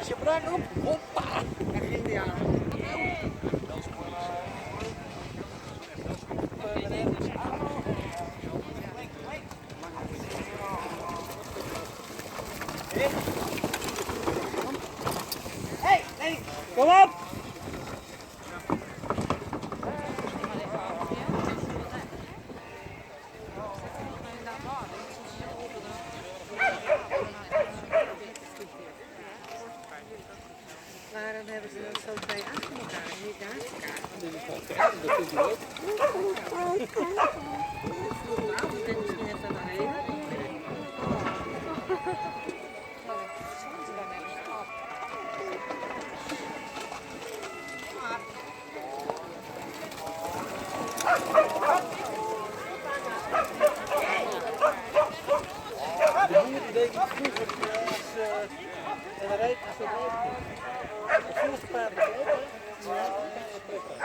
Als je bruin op, hoppa, dan ging die aan. Hey, nee, kom op! Waarom hebben ze dat zo twee achter elkaar en niet naast elkaar? Dat is gewoon kijken, dat vindt u leuk. Nou, misschien even naar even. De boer die deed het vroeger en dan reed hij zo door. Het voorste paard is open. Ja, dat is prettig.